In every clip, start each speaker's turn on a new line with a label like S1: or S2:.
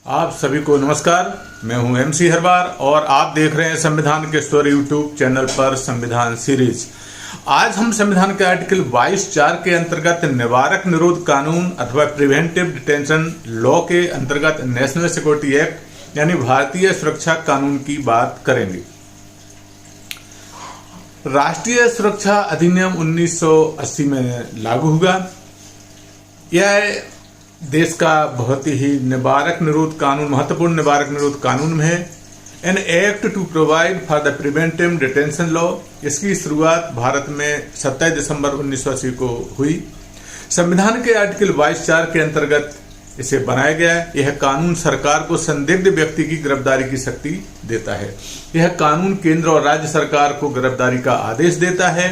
S1: आप सभी को नमस्कार। मैं हूं MC हरवार और आप देख रहे हैं संविधान के स्टोरी यूट्यूब चैनल पर संविधान सीरीज। आज हम संविधान के आर्टिकल 22(4) के अंतर्गत निवारक निरोध कानून अथवा प्रिवेंटिव डिटेंशन लॉ के अंतर्गत नेशनल सिक्योरिटी एक्ट यानी भारतीय सुरक्षा कानून की बात करेंगे। राष्ट्रीय सुरक्षा अधिनियम 1980 में लागू हुआ। यह देश का बहुत ही निवारक निरोध कानून, महत्वपूर्ण निवारक निरोध कानून है। An act to provide for the preventive detention law. इसकी शुरुआत भारत में 27 दिसंबर 1980 को हुई। संविधान के आर्टिकल 22(4) के अंतर्गत इसे बनाया गया है। यह कानून सरकार को संदिग्ध व्यक्ति की गिरफ्तारी की शक्ति देता है। यह कानून केंद्र और राज्य सरकार को गिरफ्तारी का आदेश देता है।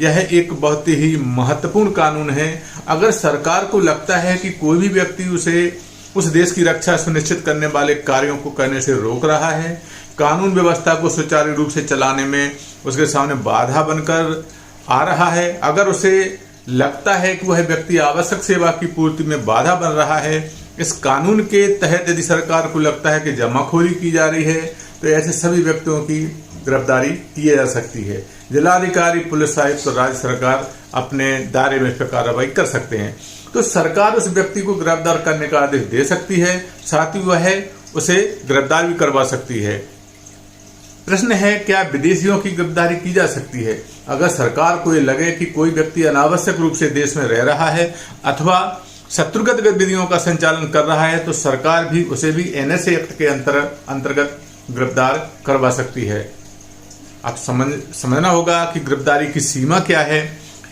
S1: यह एक बहुत ही महत्वपूर्ण कानून है। अगर सरकार को लगता है कि कोई भी व्यक्ति उसे उस देश की रक्षा सुनिश्चित करने वाले कार्यों को करने से रोक रहा है, कानून व्यवस्था को सुचारू रूप से चलाने में उसके सामने बाधा बनकर आ रहा है, अगर उसे लगता है कि वह व्यक्ति आवश्यक सेवा की पूर्ति में बाधा बन रहा है, इस कानून के तहत यदि सरकार को लगता है कि जमाखोरी की जा रही है, तो ऐसे सभी व्यक्तियों की गिरफ्तारी की जा सकती है। जिलाधिकारी, पुलिस आयुक्त और राज्य सरकार अपने दायरे में इस पर कार्रवाई कर सकते हैं। तो सरकार उस व्यक्ति को गिरफ्तार करने का आदेश दे सकती है, साथ ही वह उसे गिरफ्तार भी करवा सकती है। प्रश्न है, क्या विदेशियों की गिरफ्तारी की जा सकती है? अगर सरकार को ये लगे कि कोई व्यक्ति अनावश्यक रूप से देश में रह रहा है अथवा शत्रुगत गतिविधियों का संचालन कर रहा है, तो सरकार भी उसे भी NSA एक्ट के अंतर्गत गिरफ्तार करवा सकती है। अब समझना होगा कि गिरफ्तारी की सीमा क्या है।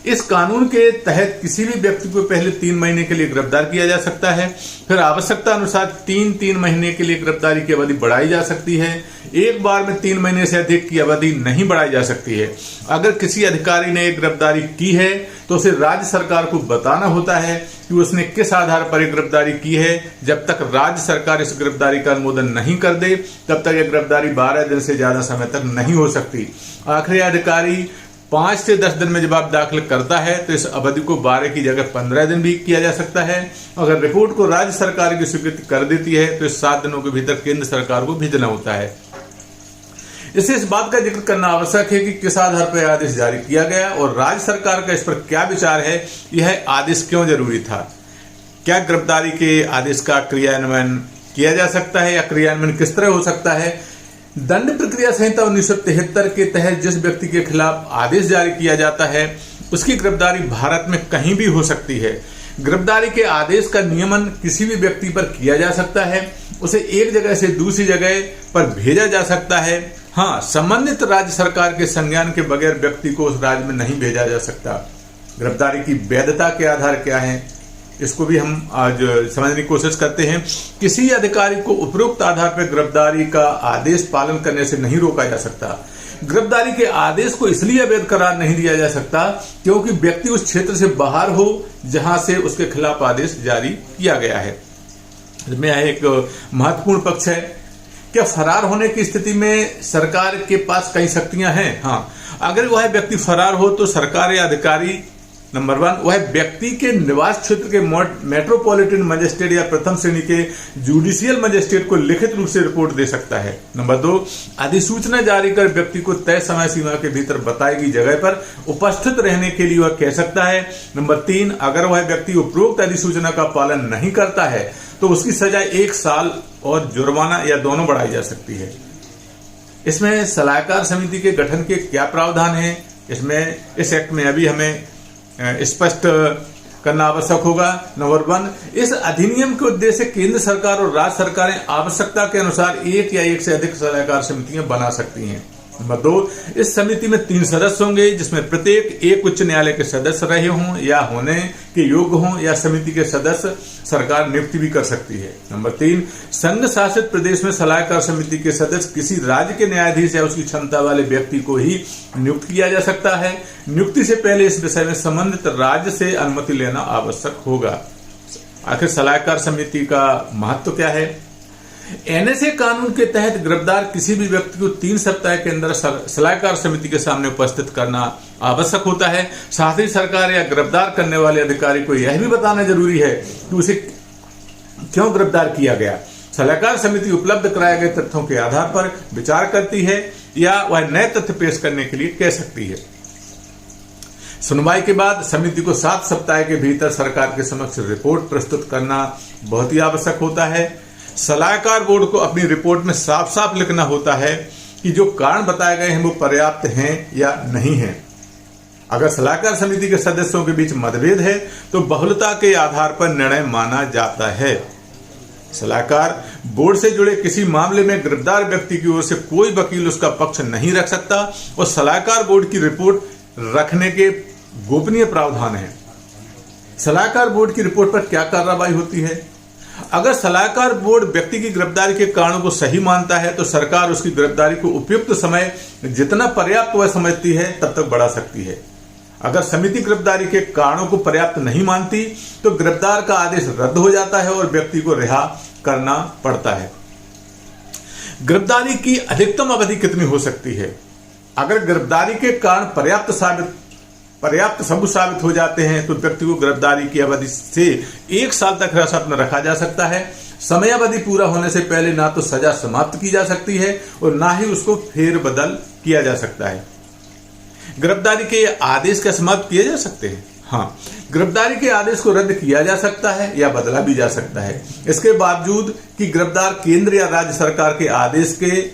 S1: इस कानून के तहत किसी भी व्यक्ति को पहले 3 महीने के लिए गिरफ्तार किया जा सकता है, फिर आवश्यकता अनुसार 3 महीने के लिए गिरफ्तारी की अवधि बढ़ाई जा सकती है। एक बार में 3 महीने से अधिक की अवधि नहीं बढ़ाई जा सकती है। अगर किसी अधिकारी ने एक गिरफ्तारी की है तो उसे राज्य सरकार को बताना होता है कि उसने किस आधार पर एक गिरफ्तारी की है। जब तक राज्य सरकार इस गिरफ्तारी का अनुमोदन नहीं कर दे, तब तक यह गिरफ्तारी 12 दिन से ज्यादा समय तक नहीं हो सकती। आखिरी अधिकारी 5 से 10 दिन में जवाब दाखिल करता है तो इस अवधि को 12 की जगह 15 दिन भी किया जा सकता है। अगर रिपोर्ट को राज्य सरकार की स्वीकृति कर देती है तो इस 7 दिनों के भीतर केंद्र सरकार को भेजना होता है। इससे इस बात का जिक्र करना आवश्यक है कि किस आधार पर आदेश जारी किया गया और राज्य सरकार का इस पर क्या विचार है, यह आदेश क्यों जरूरी था। क्या गिरफ्तारी के आदेश का क्रियान्वयन किया जा सकता है या क्रियान्वयन किस तरह हो सकता है? दंड प्रक्रिया संहिता 1973 के तहत जिस व्यक्ति के खिलाफ आदेश जारी किया जाता है उसकी गिरफ्तारी भारत में कहीं भी हो सकती है। गिरफ्तारी के आदेश का नियमन किसी भी व्यक्ति पर किया जा सकता है, उसे एक जगह से दूसरी जगह पर भेजा जा सकता है। हाँ, संबंधित राज्य सरकार के संज्ञान के बगैर व्यक्ति को उस राज्य में नहीं भेजा जा सकता। गिरफ्तारी की वैधता के आधार क्या है, इसको भी हम आज समझने की कोशिश करते हैं। किसी अधिकारी को उपरोक्त आधार पर गिरफ्तारी का आदेश पालन करने से नहीं रोका जा सकता। गिरफ्तारी के आदेश को इसलिए अवैध करार नहीं दिया जा सकता क्योंकि व्यक्ति उस क्षेत्र से बाहर हो जहां से उसके खिलाफ आदेश जारी किया गया है। इसमें एक महत्वपूर्ण पक्ष है, क्या फरार होने की स्थिति में सरकार के पास कई शक्तियां हैं? हाँ, अगर वह व्यक्ति फरार हो तो सरकार या अधिकारी नंबर 1 वह व्यक्ति के निवास क्षेत्र के मेट्रोपॉलिटन मजिस्ट्रेट या प्रथम श्रेणी के जुडिशियल मजिस्ट्रेट को लिखित रूप से रिपोर्ट दे सकता है। नंबर 2 अधिसूचना जारी कर व्यक्ति को तय समय सीमा के भीतर बताई गई जगह पर उपस्थित रहने के लिए वह कह सकता है। नंबर 3 अगर वह व्यक्ति उपरोक्त अधिसूचना का पालन नहीं करता है तो उसकी सजा 1 साल और जुर्माना या दोनों बढ़ाई जा सकती है। इसमें सलाहकार समिति के गठन के क्या प्रावधान है, इसमें इस एक्ट में अभी हमें स्पष्ट करना आवश्यक होगा। नंबर 1 इस अधिनियम के उद्देश्य केंद्र सरकार और राज्य सरकारें आवश्यकता के अनुसार एक या एक से अधिक सलाहकार समितियां बना सकती हैं। नंबर 2 इस समिति में 3 सदस्य होंगे जिसमें प्रत्येक एक उच्च न्यायालय के सदस्य रहे हों या होने के योग्य हों या समिति के सदस्य सरकार नियुक्ति भी कर सकती है। नंबर 3 संघ शासित प्रदेश में सलाहकार समिति के सदस्य किसी राज्य के न्यायाधीश या उसकी क्षमता वाले व्यक्ति को ही नियुक्त किया जा सकता है। नियुक्ति से पहले इस विषय में संबंधित राज्य से अनुमति लेना आवश्यक होगा। आखिर सलाहकार समिति का महत्व क्या है? NSA कानून के तहत गिरफ्तार किसी भी व्यक्ति को 3 सप्ताह के अंदर सलाहकार समिति के सामने उपस्थित करना आवश्यक होता है। साथ ही सरकार या गिरफ्तार करने वाले अधिकारी को यह भी बताना जरूरी है कि उसे क्यों गिरफ्तार किया गया। सलाहकार समिति उपलब्ध कराए गए तथ्यों के आधार पर विचार करती है या वह नए तथ्य पेश करने के लिए कह सकती है। सुनवाई के बाद समिति को 7 सप्ताह के भीतर सरकार के समक्ष रिपोर्ट प्रस्तुत करना बहुत ही आवश्यक होता है। सलाहकार बोर्ड को अपनी रिपोर्ट में साफ साफ लिखना होता है कि जो कारण बताए गए हैं वो पर्याप्त हैं या नहीं हैं। अगर सलाहकार समिति के सदस्यों के बीच मतभेद है तो बहुलता के आधार पर निर्णय माना जाता है। सलाहकार बोर्ड से जुड़े किसी मामले में गिरफ्तार व्यक्ति की ओर से कोई वकील उसका पक्ष नहीं रख सकता और सलाहकार बोर्ड की रिपोर्ट रखने के गोपनीय प्रावधान है। सलाहकार बोर्ड की रिपोर्ट पर क्या कार्रवाई होती है? अगर सलाहकार बोर्ड व्यक्ति की गिरफ्तारी के कारणों को सही मानता है तो सरकार उसकी गिरफ्तारी को उपयुक्त समय जितना पर्याप्त वह समझती है तब तक बढ़ा सकती है। अगर समिति गिरफ्तारी के कारणों को पर्याप्त नहीं मानती तो गिरफ्तार का आदेश रद्द हो जाता है और व्यक्ति को रिहा करना पड़ता है। गिरफ्तारी की अधिकतम अवधि कितनी हो सकती है? अगर गिरफ्तारी के कारण पर्याप्त सबूत साबित हो जाते हैं तो व्यक्ति को गिरफ्तारी की अवधि से 1 साल तक हिरासत में रखा जा सकता है। समय अवधि पूरा होने से पहले ना तो सजा समाप्त की जा सकती है और ना ही उसको फेरबदल किया जा सकता है। गिरफ्तारी के आदेश क्या समाप्त किए जा सकते हैं? हाँ, गिरफ्तारी के आदेश को रद्द किया जा सकता है या बदला भी जा सकता है, इसके बावजूद कि गिरफ्तार केंद्र या राज्य सरकार के आदेश के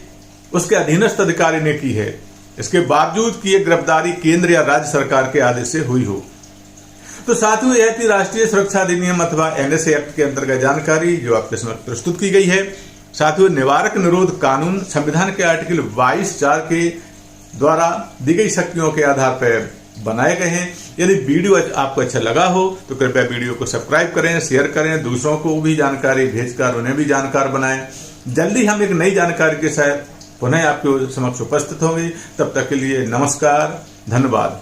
S1: उसके अधीनस्थ अधिकारी ने की है, इसके बावजूद कि यह गिरफ्तारी केंद्र या राज्य सरकार के आदेश से हुई हो। तो साथियों, यह थी राष्ट्रीय सुरक्षा अधिनियम अथवा एनएसए एक्ट के अंतर्गत जानकारी जो आपके समक्ष प्रस्तुत की गई है। साथियों, निवारक निरोध कानून संविधान के आर्टिकल 22(4) के द्वारा दी गई शक्तियों के आधार पर बनाए गए हैं। यदि वीडियो आपको अच्छा लगा हो तो कृपया वीडियो को सब्सक्राइब करें, शेयर करें, दूसरों को भी जानकारी भेजकर उन्हें भी जानकार बनाएं। जल्दी हम एक नई जानकारी के साथ पुनः आपके समक्ष उपस्थित होंगे। तब तक के लिए नमस्कार, धन्यवाद।